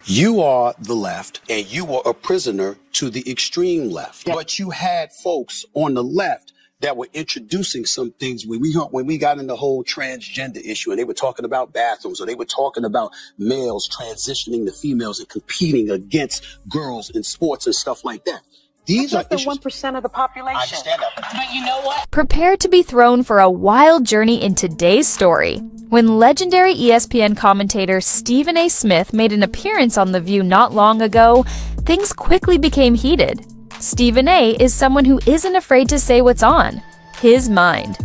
You are the left, and you were a prisoner to the extreme left. Yep. But you had folks on the left that were introducing some things when we got in the whole transgender issue, and they were talking about bathrooms, or they were talking about males transitioning to females and competing against girls in sports and stuff like that. These are less than 1% of the population. I understand that. But you know what? Prepare to be thrown for a wild journey in today's story. When legendary ESPN commentator Stephen A. Smith made an appearance on The View not long ago, things quickly became heated. Stephen A. is someone who isn't afraid to say what's on his mind.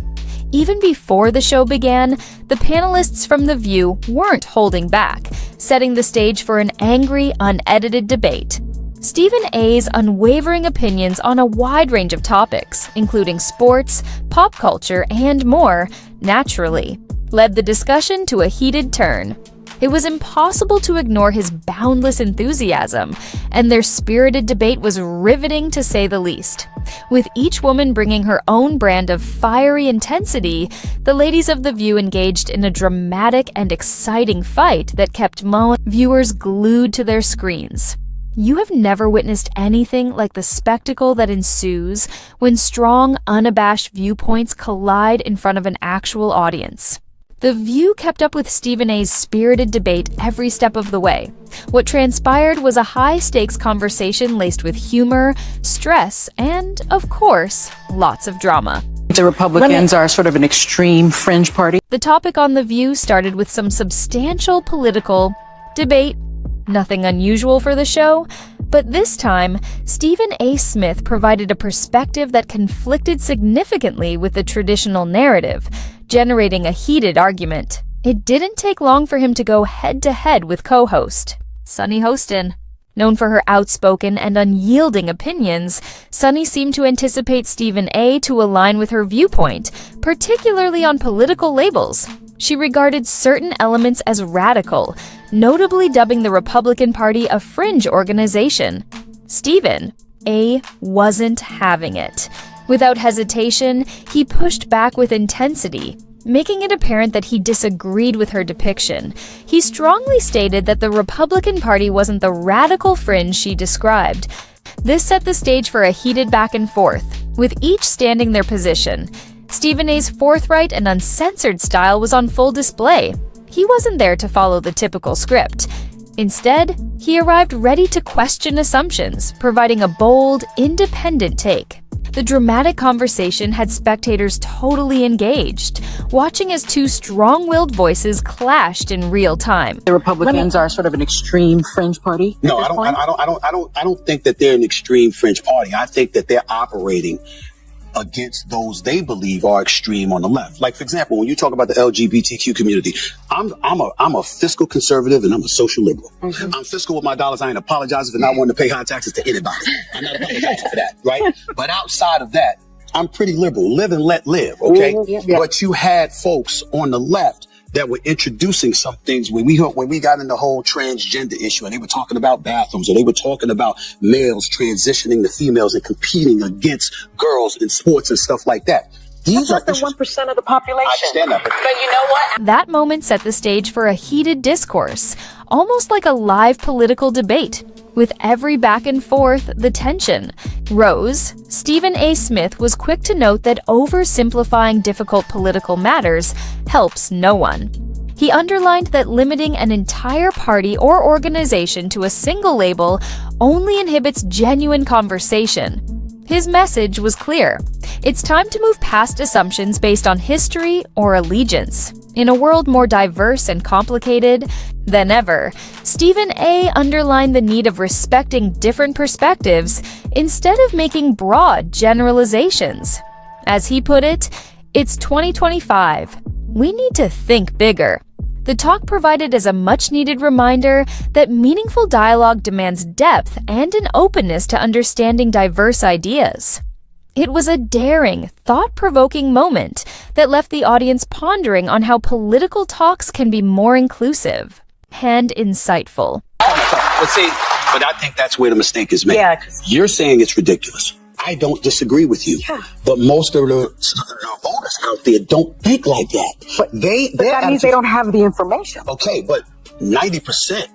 Even before the show began, the panelists from The View weren't holding back, setting the stage for an angry, unedited debate. Stephen A.'s unwavering opinions on a wide range of topics, including sports, pop culture, and more, naturally led the discussion to a heated turn. It was impossible to ignore his boundless enthusiasm, and their spirited debate was riveting to say the least. With each woman bringing her own brand of fiery intensity, the ladies of The View engaged in a dramatic and exciting fight that kept viewers glued to their screens. You have never witnessed anything like the spectacle that ensues when strong, unabashed viewpoints collide in front of an actual audience. The View kept up with Stephen A.'s spirited debate every step of the way. What transpired was a high-stakes conversation laced with humor, stress, and, of course, lots of drama. The Republicans are sort of an extreme fringe party. The topic on The View started with some substantial political debate. Nothing unusual for the show, but this time, Stephen A. Smith provided a perspective that conflicted significantly with the traditional narrative, generating a heated argument. It didn't take long for him to go head-to-head with co-host Sunny Hostin. Known for her outspoken and unyielding opinions, Sunny seemed to anticipate Stephen A. to align with her viewpoint, particularly on political labels. She regarded certain elements as radical, notably dubbing the Republican Party a fringe organization. Stephen A. wasn't having it. Without hesitation, he pushed back with intensity, making it apparent that he disagreed with her depiction. He strongly stated that the Republican Party wasn't the radical fringe she described. This set the stage for a heated back and forth, with each standing their position. Stephen A.'s forthright and uncensored style was on full display. He wasn't there to follow the typical script. Instead, he arrived ready to question assumptions, providing a bold, independent take. The dramatic conversation had spectators totally engaged, watching as two strong-willed voices clashed in real time. The Republicans are sort of an extreme fringe party. No, I don't think that they're an extreme fringe party. I think that they're operating against those they believe are extreme on the left. Like, for example, when you talk about the LGBTQ community, I'm a fiscal conservative and I'm a social liberal. Mm-hmm. I'm fiscal with my dollars. I ain't apologizing for not wanting to pay high taxes to anybody. I'm not apologizing for that, right? But outside of that, I'm pretty liberal. Live and let live, okay? Mm-hmm. Yeah. But you had folks on the left that were introducing some things when we got in the whole transgender issue, and they were talking about bathrooms, or they were talking about males transitioning to females and competing against girls in sports and stuff like that. These are less than 1% of the population. I understand that. But you know what? That moment set the stage for a heated discourse, almost like a live political debate. With every back and forth, the tension rose. Stephen A. Smith was quick to note that oversimplifying difficult political matters helps no one. He underlined that limiting an entire party or organization to a single label only inhibits genuine conversation. His message was clear. It's time to move past assumptions based on history or allegiance. In a world more diverse and complicated than ever, Stephen A. underlined the need of respecting different perspectives instead of making broad generalizations. As he put it, it's 2025. We need to think bigger. The talk provided as a much-needed reminder that meaningful dialogue demands depth and an openness to understanding diverse ideas. It was a daring, thought-provoking moment that left the audience pondering on how political talks can be more inclusive and insightful. But I think that's where the mistake is made. Yeah. You're saying it's ridiculous. I don't disagree with you. Yeah. But most of the voters out there don't think like that. But that means they don't have the information. Okay, but 90%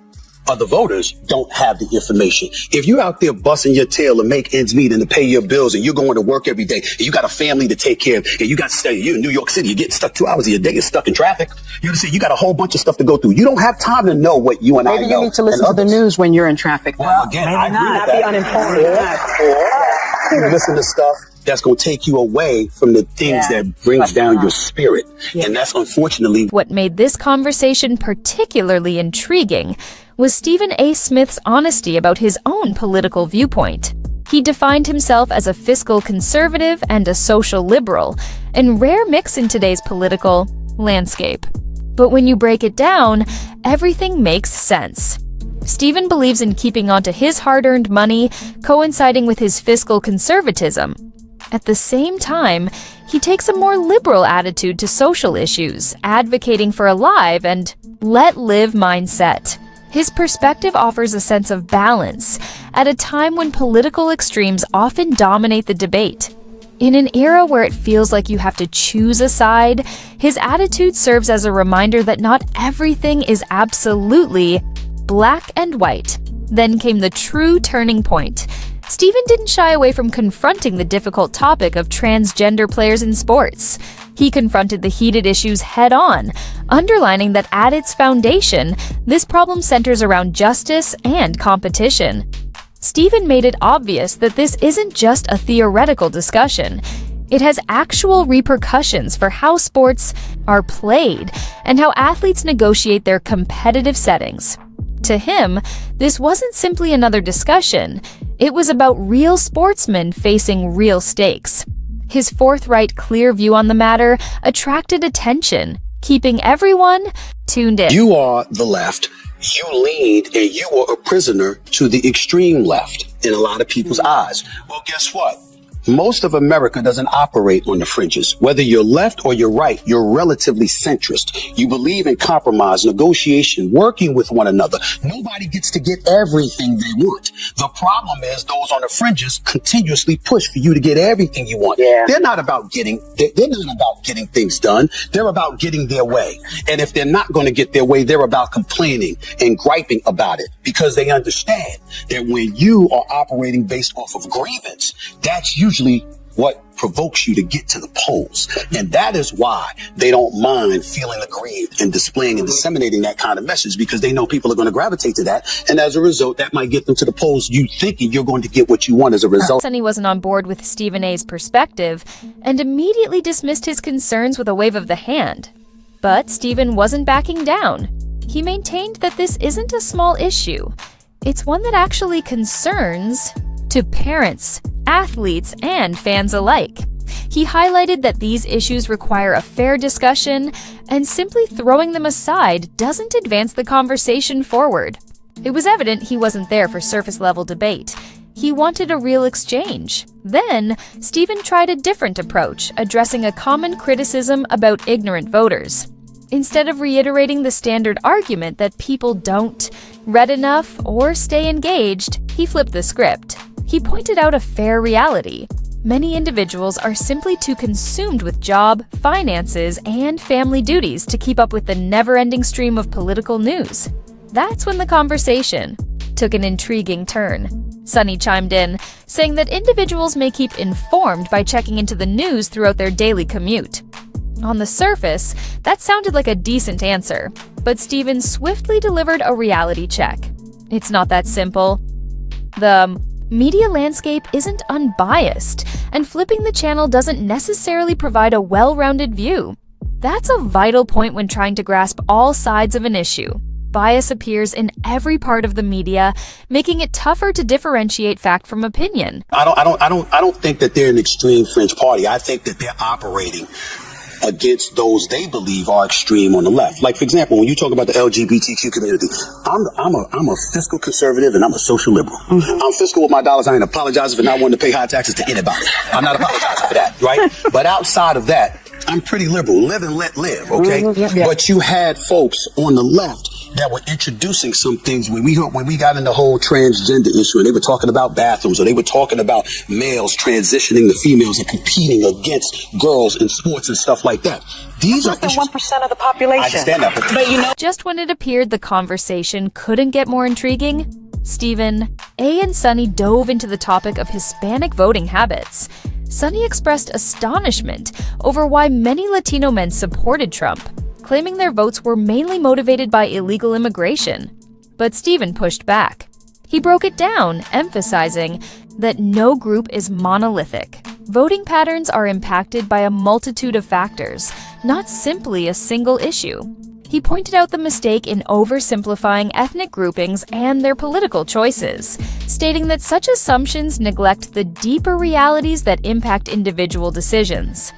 other voters don't have the information. If you're out there busting your tail to make ends meet and to pay your bills, and you're going to work every day, and you got a family to take care of, and you're in New York City, you're getting stuck 2 hours of your day, you're stuck in traffic. You got a whole bunch of stuff to go through. You don't have time to know what you and I know. Maybe you need to listen to the news when you're in traffic. Well, again, I agree with that. Be uninformed. You listen to stuff that's going to take you away from the things that brings down your spirit. Yeah. And that's unfortunately what made this conversation particularly intriguing was Stephen A. Smith's honesty about his own political viewpoint. He defined himself as a fiscal conservative and a social liberal, a rare mix in today's political landscape. But when you break it down, everything makes sense. Stephen believes in keeping onto his hard-earned money, coinciding with his fiscal conservatism. At the same time, he takes a more liberal attitude to social issues, advocating for a live and let-live mindset. His perspective offers a sense of balance at a time when political extremes often dominate the debate. In an era where it feels like you have to choose a side, his attitude serves as a reminder that not everything is absolutely black and white. Then came the true turning point. Stephen didn't shy away from confronting the difficult topic of transgender players in sports. He confronted the heated issues head-on, underlining that at its foundation, this problem centers around justice and competition. Stephen made it obvious that this isn't just a theoretical discussion. It has actual repercussions for how sports are played and how athletes negotiate their competitive settings. To him, this wasn't simply another discussion. It was about real sportsmen facing real stakes. His forthright, clear view on the matter attracted attention, keeping everyone tuned in. You are the left. You leaned and you were a prisoner to the extreme left in a lot of people's eyes. Well, guess what? Most of America doesn't operate on the fringes. Whether you're left or you're right, you're relatively centrist. You believe in compromise, negotiation, working with one another. Nobody gets to get everything they want. The problem is those on the fringes continuously push for you to get everything you want. Yeah. They're not about getting things done. They're about getting their way. And if they're not going to get their way, they're about complaining and griping about it because they understand that when you are operating based off of grievance, that's usually what provokes you to get to the polls. And that is why they don't mind feeling aggrieved and displaying and disseminating that kind of message, because they know people are going to gravitate to that. And as a result, that might get them to the polls, you thinking you're going to get what you want as a result. Sunny wasn't on board with Stephen A.'s perspective and immediately dismissed his concerns with a wave of the hand. But Stephen wasn't backing down. He maintained that this isn't a small issue. It's one that actually concerns to parents, athletes, and fans alike. He highlighted that these issues require a fair discussion, and simply throwing them aside doesn't advance the conversation forward. It was evident he wasn't there for surface-level debate. He wanted a real exchange. Then, Stephen tried a different approach, addressing a common criticism about ignorant voters. Instead of reiterating the standard argument that people don't read enough or stay engaged, he flipped the script. He pointed out a fair reality. Many individuals are simply too consumed with job, finances, and family duties to keep up with the never-ending stream of political news. That's when the conversation took an intriguing turn. Sunny chimed in, saying that individuals may keep informed by checking into the news throughout their daily commute. On the surface, that sounded like a decent answer, but Stephen swiftly delivered a reality check. It's not that simple. The media landscape isn't unbiased, and flipping the channel doesn't necessarily provide a well-rounded view. That's a vital point when trying to grasp all sides of an issue. Bias appears in every part of the media, making it tougher to differentiate fact from opinion. I don't think that they're an extreme fringe party. I think that they're operating against those they believe are extreme on the left. Like, for example, when you talk about the LGBTQ community, I'm a fiscal conservative and I'm a social liberal. Mm-hmm. I'm fiscal with my dollars. I ain't apologizing for not wanting to pay high taxes to anybody. I'm not apologizing for that, right? But outside of that, I'm pretty liberal. Live and let live, okay? Mm-hmm. Yeah. But you had folks on the left that were introducing some things when we got in the whole transgender issue, and they were talking about bathrooms, or they were talking about males transitioning to females and competing against girls in sports and stuff like that. These Less are than issues. 1% of the population. I understand that, but you know. Just when it appeared the conversation couldn't get more intriguing, Stephen A. and Sunny dove into the topic of Hispanic voting habits. Sunny expressed astonishment over why many Latino men supported Trump, claiming their votes were mainly motivated by illegal immigration. But Stephen pushed back. He broke it down, emphasizing that no group is monolithic. Voting patterns are impacted by a multitude of factors, not simply a single issue. He pointed out the mistake in oversimplifying ethnic groupings and their political choices, stating that such assumptions neglect the deeper realities that impact individual decisions.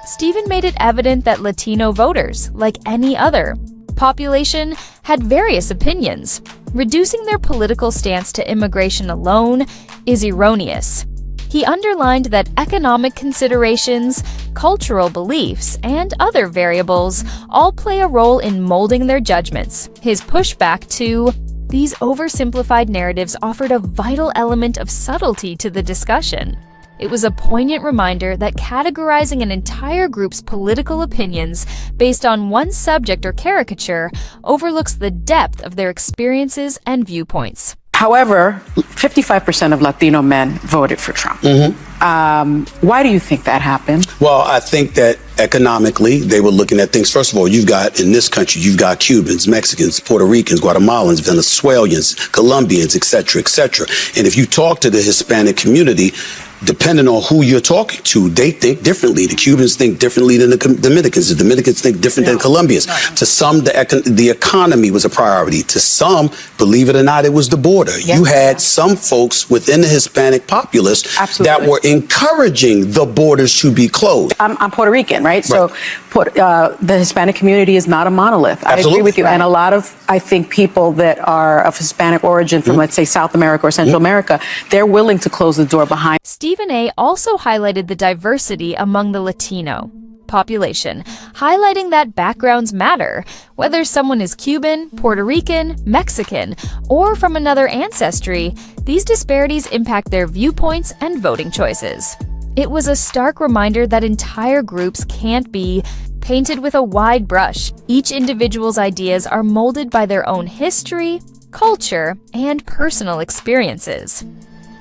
Stephen made it evident that Latino voters, like any other population, had various opinions. Reducing their political stance to immigration alone is erroneous. He underlined that economic considerations, cultural beliefs, and other variables all play a role in molding their judgments. His pushback to these oversimplified narratives offered a vital element of subtlety to the discussion. It was a poignant reminder that categorizing an entire group's political opinions based on one subject or caricature overlooks the depth of their experiences and viewpoints. However, 55% of Latino men voted for Trump. Why do you think that happened? Well, I think that economically, they were looking at things. First of all, you've got, in this country, you've got Cubans, Mexicans, Puerto Ricans, Guatemalans, Venezuelans, Colombians, et cetera, et cetera. And if you talk to the Hispanic community, depending on who you're talking to, they think differently. The Cubans think differently than the Dominicans. The Dominicans think different than Colombians. To some, the economy was a priority. To some, believe it or not, it was the border. You had some folks within the Hispanic populace that were encouraging the borders to be closed. I'm Puerto Rican, right? So the Hispanic community is not a monolith. I agree with you. And a lot of, I think, people that are of Hispanic origin from, let's say, South America or Central America, they're willing to close the door behind. Stephen A. also highlighted the diversity among the Latino population, highlighting that backgrounds matter. Whether someone is Cuban, Puerto Rican, Mexican, or from another ancestry, these disparities impact their viewpoints and voting choices. It was a stark reminder that entire groups can't be painted with a wide brush. Each individual's ideas are molded by their own history, culture, and personal experiences.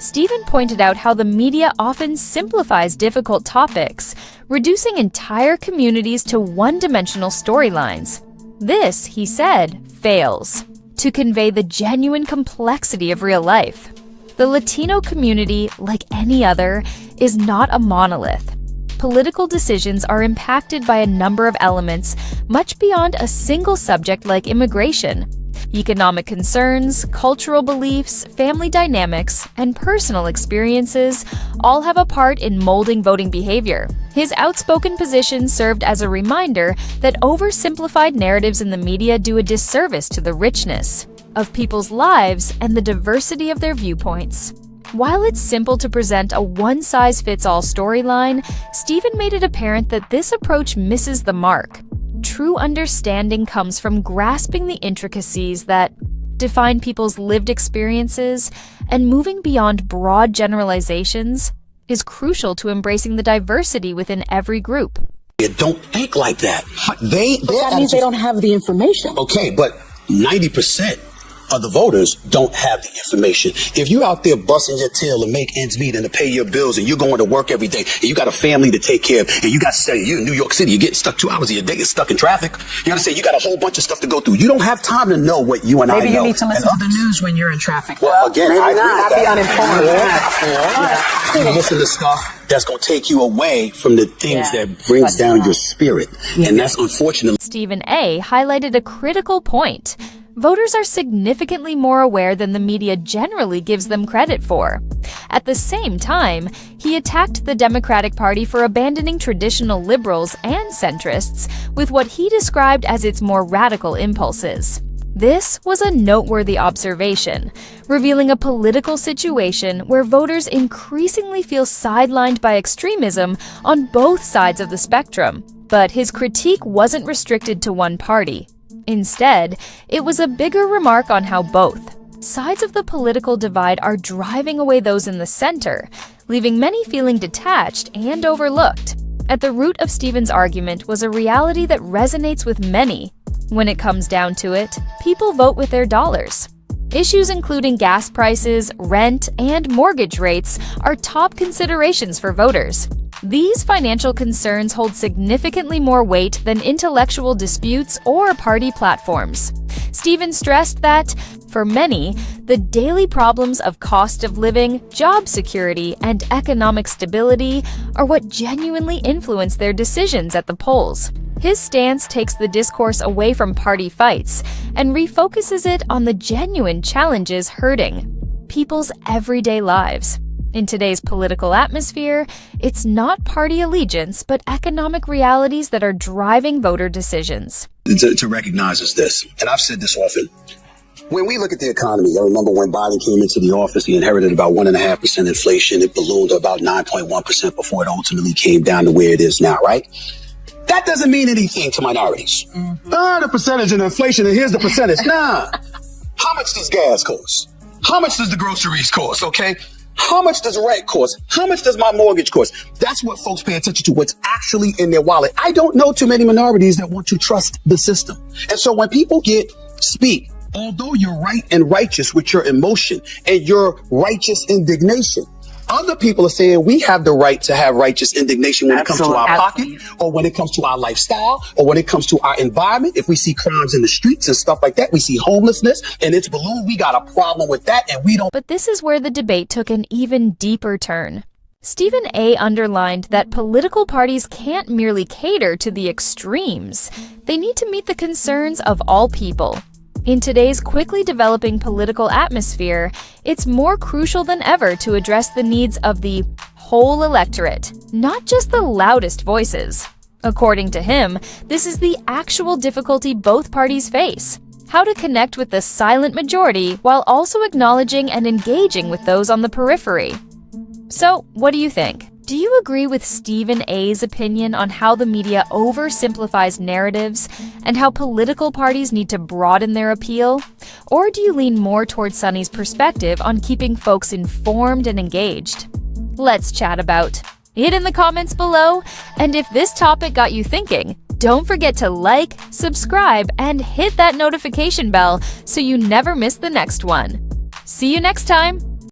Stephen pointed out how the media often simplifies difficult topics, reducing entire communities to one-dimensional storylines. This, he said, fails to convey the genuine complexity of real life. The Latino community, like any other, is not a monolith. Political decisions are impacted by a number of elements much beyond a single subject like immigration. Economic concerns, cultural beliefs, family dynamics, and personal experiences all have a part in molding voting behavior. His outspoken position served as a reminder that oversimplified narratives in the media do a disservice to the richness of people's lives and the diversity of their viewpoints. While it's simple to present a one-size-fits-all storyline, Stephen made it apparent that this approach misses the mark. True understanding comes from grasping the intricacies that define people's lived experiences, and moving beyond broad generalizations is crucial to embracing the diversity within every group. You don't think like that. That means they don't have the information. Okay, but 90% of the voters don't have the information. If you're out there busting your tail and make ends meet and to pay your bills, and you're going to work every day, and you got a family to take care of, and you got to stay, you're in New York City, you're getting stuck 2 hours of your day, get stuck in traffic. You understand? You got a whole bunch of stuff to go through. You don't have time to know what you and I know. Maybe you need to listen to the news when you're in traffic. Well, again, maybe I not be uninformed. You listen to stuff that's going to take you away from the things that brings down your spirit. And that's unfortunately. Stephen A. highlighted a critical point. Voters are significantly more aware than the media generally gives them credit for. At the same time, he attacked the Democratic Party for abandoning traditional liberals and centrists with what he described as its more radical impulses. This was a noteworthy observation, revealing a political situation where voters increasingly feel sidelined by extremism on both sides of the spectrum. But his critique wasn't restricted to one party. Instead, it was a bigger remark on how both sides of the political divide are driving away those in the center, leaving many feeling detached and overlooked. At the root of Stephen's argument was a reality that resonates with many. When it comes down to it, people vote with their dollars. Issues including gas prices, rent, and mortgage rates are top considerations for voters. These financial concerns hold significantly more weight than intellectual disputes or party platforms. Stephen stressed that, for many, the daily problems of cost of living, job security, and economic stability are what genuinely influence their decisions at the polls. His stance takes the discourse away from party fights and refocuses it on the genuine challenges hurting people's everyday lives. In today's political atmosphere, it's not party allegiance, but economic realities that are driving voter decisions. To recognize is this, and I've said this often. When we look at the economy, I remember when Biden came into the office, he inherited about 1.5% inflation. It ballooned to about 9.1% before it ultimately came down to where it is now, right? That doesn't mean anything to minorities. The percentage in inflation, and here's the percentage. Nah. How much does gas cost? How much does the groceries cost, okay? How much does rent cost? How much does my mortgage cost? That's what folks pay attention to, what's actually in their wallet. I don't know too many minorities that want to trust the system. And so when people speak, although you're right and righteous with your emotion and your righteous indignation, other people are saying we have the right to have righteous indignation when it comes to our pocket, or when it comes to our lifestyle, or when it comes to our environment. If we see crimes in the streets and stuff like that, we see homelessness and it's ballooned, we got a problem with that, and we don't. But this is where the debate took an even deeper turn. Stephen A. underlined that political parties can't merely cater to the extremes. They need to meet the concerns of all people. In today's quickly developing political atmosphere, it's more crucial than ever to address the needs of the whole electorate, not just the loudest voices. According to him, this is the actual difficulty both parties face: how to connect with the silent majority while also acknowledging and engaging with those on the periphery. So, what do you think? Do you agree with Stephen A.'s opinion on how the media oversimplifies narratives and how political parties need to broaden their appeal? Or do you lean more towards Sunny's perspective on keeping folks informed and engaged? Let's chat about it in the comments below. And if this topic got you thinking, don't forget to like, subscribe, and hit that notification bell so you never miss the next one. See you next time.